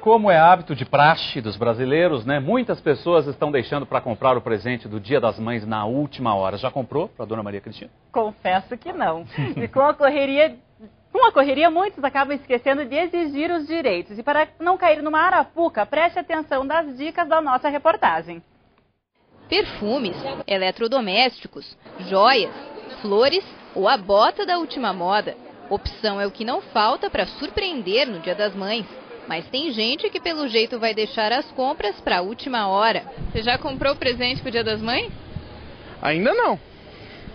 como é hábito de praxe dos brasileiros, né? Muitas pessoas estão deixando para comprar o presente do Dia das Mães na última hora. Já comprou para a dona Maria Cristina? Confesso que não. E com a correria, muitos acabam esquecendo de exigir os direitos. E para não cair numa arapuca, preste atenção das dicas da nossa reportagem. Perfumes, eletrodomésticos, joias, flores ou a bota da última moda. Opção é o que não falta para surpreender no Dia das Mães. Mas tem gente que pelo jeito vai deixar as compras para a última hora. Você já comprou presente para o Dia das Mães? Ainda não.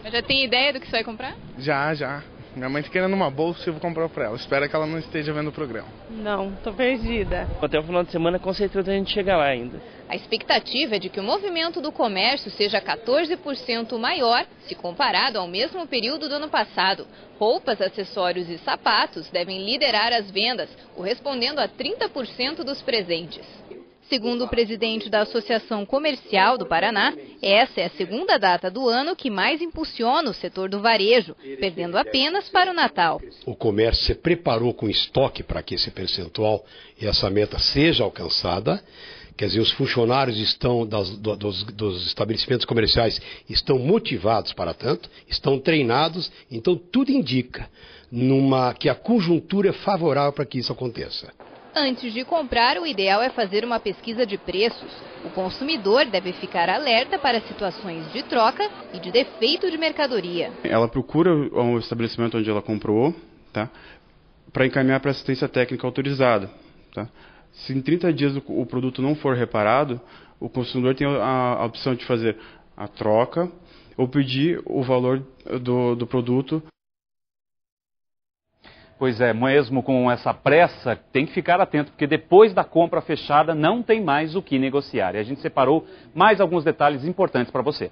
Mas já tem ideia do que você vai comprar? Já. Minha mãe tá querendo uma bolsa e eu vou comprar pra ela. Espero que ela não esteja vendo o programa. Não, tô perdida. Até o final de semana com certeza a gente chega lá ainda. A expectativa é de que o movimento do comércio seja 14% maior se comparado ao mesmo período do ano passado. Roupas, acessórios e sapatos devem liderar as vendas, correspondendo a 30% dos presentes. Segundo o presidente da Associação Comercial do Paraná, essa é a segunda data do ano que mais impulsiona o setor do varejo, perdendo apenas para o Natal. O comércio se preparou com estoque para que esse percentual e essa meta seja alcançada. Quer dizer, os funcionários dos estabelecimentos comerciais estão motivados para tanto, estão treinados, então tudo indica que a conjuntura é favorável para que isso aconteça. Antes de comprar, o ideal é fazer uma pesquisa de preços. O consumidor deve ficar alerta para situações de troca e de defeito de mercadoria. Ela procura o estabelecimento onde ela comprou, tá, para encaminhar para assistência técnica autorizada. Tá? Se em 30 dias o produto não for reparado, o consumidor tem a opção de fazer a troca ou pedir o valor do produto. Pois é, mesmo com essa pressa, tem que ficar atento, porque depois da compra fechada não tem mais o que negociar. E a gente separou mais alguns detalhes importantes para você.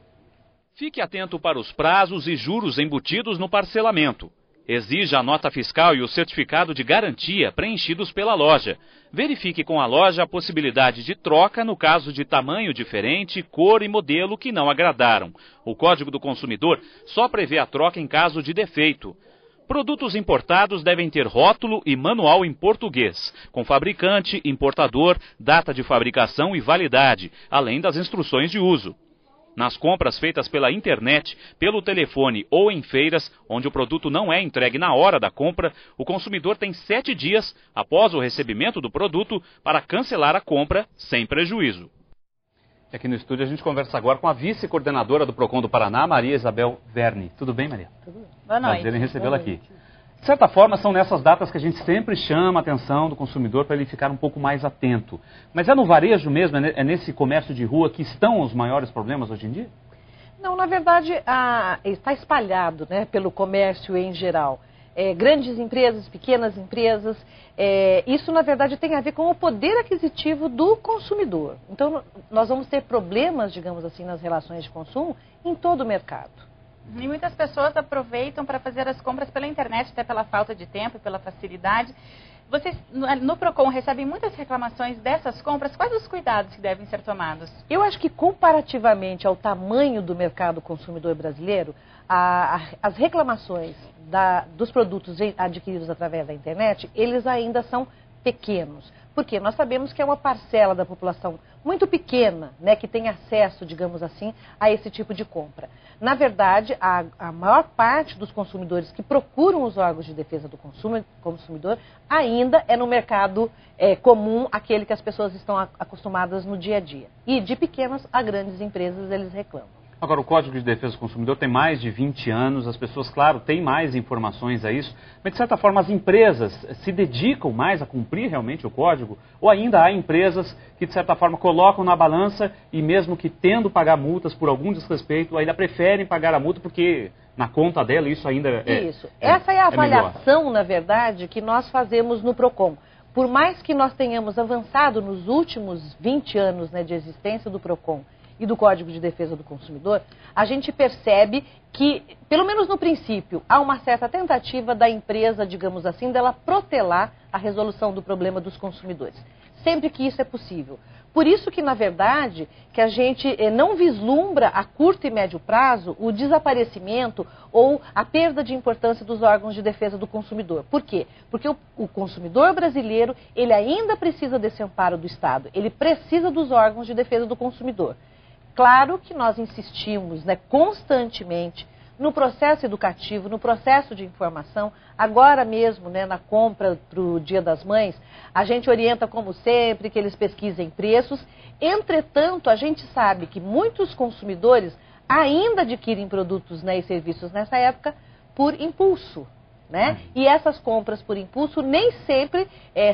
Fique atento para os prazos e juros embutidos no parcelamento. Exija a nota fiscal e o certificado de garantia preenchidos pela loja. Verifique com a loja a possibilidade de troca no caso de tamanho diferente, cor e modelo que não agradaram. O Código do Consumidor só prevê a troca em caso de defeito. Produtos importados devem ter rótulo e manual em português, com fabricante, importador, data de fabricação e validade, além das instruções de uso. Nas compras feitas pela internet, pelo telefone ou em feiras, onde o produto não é entregue na hora da compra, o consumidor tem 7 dias após o recebimento do produto para cancelar a compra sem prejuízo. Aqui no estúdio a gente conversa agora com a vice-coordenadora do PROCON do Paraná, Maria Isabel Verne. Tudo bem, Maria? Tudo bem. Boa noite. Prazer em recebê-la aqui. De certa forma, são nessas datas que a gente sempre chama a atenção do consumidor para ele ficar um pouco mais atento. Mas é no varejo mesmo, é nesse comércio de rua que estão os maiores problemas hoje em dia? Não, na verdade, está espalhado, né, pelo comércio em geral. Grandes empresas, pequenas empresas, isso na verdade tem a ver com o poder aquisitivo do consumidor. Então nós vamos ter problemas, digamos assim, nas relações de consumo em todo o mercado. E muitas pessoas aproveitam para fazer as compras pela internet, até pela falta de tempo e pela facilidade. Vocês no PROCON recebem muitas reclamações dessas compras. Quais os cuidados que devem ser tomados? Eu acho que comparativamente ao tamanho do mercado consumidor brasileiro, as reclamações dos produtos adquiridos através da internet, eles ainda são pequenos. Porque nós sabemos que é uma parcela da população muito pequena, né, que tem acesso, digamos assim, a esse tipo de compra. Na verdade, a maior parte dos consumidores que procuram os órgãos de defesa do consumidor ainda é no mercado comum, aquele que as pessoas estão acostumadas no dia a dia. E de pequenas a grandes empresas eles reclamam. Agora, o Código de Defesa do Consumidor tem mais de 20 anos, as pessoas, claro, têm mais informações a isso, mas, de certa forma, as empresas se dedicam mais a cumprir realmente o Código? Ou ainda há empresas que, de certa forma, colocam na balança e, mesmo que tendo pagar multas por algum desrespeito, ainda preferem pagar a multa porque, na conta dela, isso ainda Isso. Essa é a avaliação, na verdade, que nós fazemos no PROCON. Por mais que nós tenhamos avançado nos últimos 20 anos, né, de existência do PROCON, e do Código de Defesa do Consumidor, a gente percebe que, pelo menos no princípio, há uma certa tentativa da empresa, digamos assim, dela protelar a resolução do problema dos consumidores. Sempre que isso é possível. por isso que, na verdade, que a gente não vislumbra a curto e médio prazo o desaparecimento ou a perda de importância dos órgãos de defesa do consumidor. Por quê? Porque o consumidor brasileiro, ele ainda precisa desse amparo do Estado, ele precisa dos órgãos de defesa do consumidor. Claro que nós insistimos, né, constantemente no processo educativo, no processo de informação. Agora mesmo, né, na compra para o Dia das Mães, a gente orienta, como sempre, que eles pesquisem preços. Entretanto, a gente sabe que muitos consumidores ainda adquirem produtos, né, e serviços nessa época por impulso, né? E essas compras por impulso nem sempre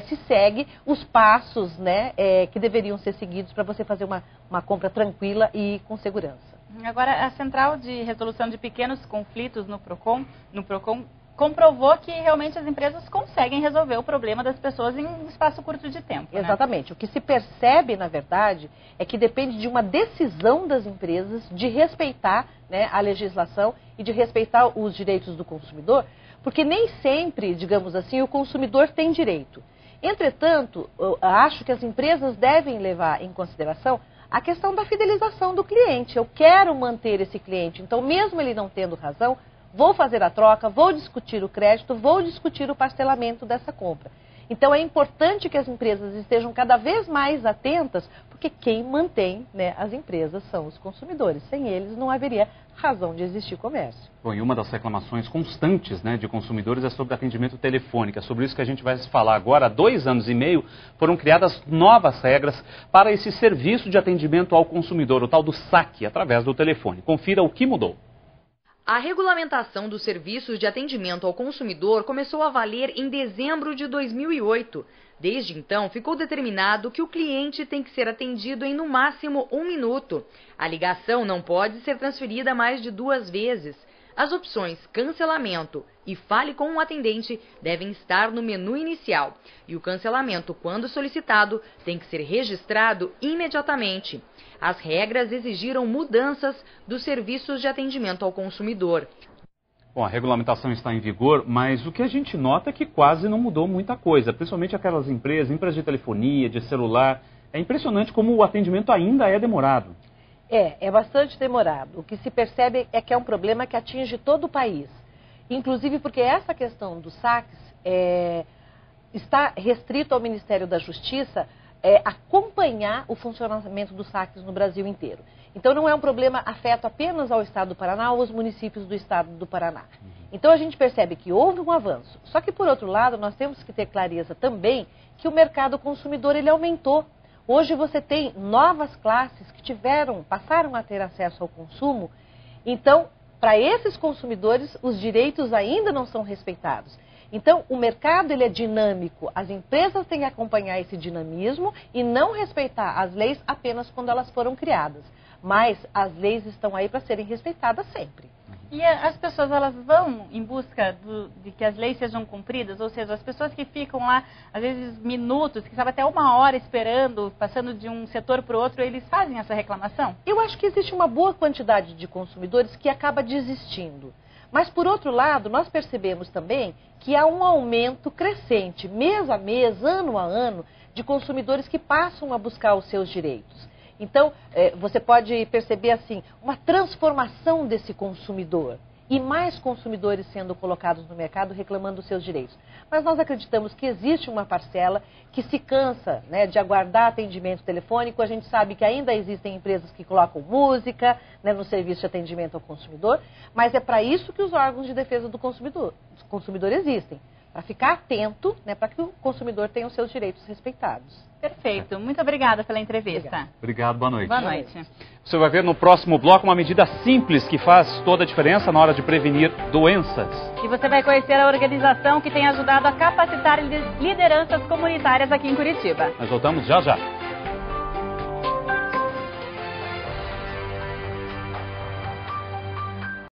se segue os passos, né, que deveriam ser seguidos para você fazer uma compra tranquila e com segurança. Agora, a Central de Resolução de Pequenos Conflitos no Procon comprovou que realmente as empresas conseguem resolver o problema das pessoas em um espaço curto de tempo. Exatamente. Né? O que se percebe, na verdade, é que depende de uma decisão das empresas de respeitar, né, a legislação e de respeitar os direitos do consumidor, porque nem sempre, digamos assim, o consumidor tem direito. Entretanto, eu acho que as empresas devem levar em consideração a questão da fidelização do cliente. Eu quero manter esse cliente, então mesmo ele não tendo razão, vou fazer a troca, vou discutir o crédito, vou discutir o parcelamento dessa compra. Então é importante que as empresas estejam cada vez mais atentas, porque quem mantém, né, as empresas são os consumidores. Sem eles não haveria razão de existir comércio. Bom, e uma das reclamações constantes, né, de consumidores é sobre atendimento telefônico. É sobre isso que a gente vai falar agora. Há 2 anos e meio foram criadas novas regras para esse serviço de atendimento ao consumidor, o tal do saque, através do telefone. Confira o que mudou. A regulamentação dos serviços de atendimento ao consumidor começou a valer em dezembro de 2008. Desde então, ficou determinado que o cliente tem que ser atendido em no máximo 1 minuto. A ligação não pode ser transferida mais de 2 vezes. As opções cancelamento e fale com um atendente devem estar no menu inicial. E o cancelamento, quando solicitado, tem que ser registrado imediatamente. As regras exigiram mudanças dos serviços de atendimento ao consumidor. Bom, a regulamentação está em vigor, mas o que a gente nota é que quase não mudou muita coisa, principalmente aquelas empresas de telefonia, de celular. É impressionante como o atendimento ainda é demorado. É bastante demorado. O que se percebe é que é um problema que atinge todo o país. Inclusive porque essa questão dos saques está restrito ao Ministério da Justiça acompanhar o funcionamento dos saques no Brasil inteiro. Então não é um problema afeto apenas ao Estado do Paraná ou aos municípios do Estado do Paraná. Então a gente percebe que houve um avanço. Só que por outro lado nós temos que ter clareza também que o mercado consumidor ele aumentou. Hoje você tem novas classes que passaram a ter acesso ao consumo. Então, para esses consumidores, os direitos ainda não são respeitados. Então, o mercado ele é dinâmico. As empresas têm que acompanhar esse dinamismo e não respeitar as leis apenas quando elas foram criadas. Mas as leis estão aí para serem respeitadas sempre. E as pessoas, elas vão em busca de que as leis sejam cumpridas? Ou seja, as pessoas que ficam lá, às vezes, minutos, que sabe, até 1 hora esperando, passando de um setor para o outro, eles fazem essa reclamação? Eu acho que existe uma boa quantidade de consumidores que acaba desistindo. Mas, por outro lado, nós percebemos também que há um aumento crescente, mês a mês, ano a ano, de consumidores que passam a buscar os seus direitos. Então, você pode perceber assim, uma transformação desse consumidor e mais consumidores sendo colocados no mercado reclamando dos seus direitos. Mas nós acreditamos que existe uma parcela que se cansa, né, de aguardar atendimento telefônico. A gente sabe que ainda existem empresas que colocam música, né, no serviço de atendimento ao consumidor, mas é para isso que os órgãos de defesa do consumidor existem. Para ficar atento, né, para que o consumidor tenha os seus direitos respeitados. Perfeito. Muito obrigada pela entrevista. Obrigado, boa noite. Boa noite. Você vai ver no próximo bloco uma medida simples que faz toda a diferença na hora de prevenir doenças. E você vai conhecer a organização que tem ajudado a capacitar lideranças comunitárias aqui em Curitiba. Nós voltamos já já.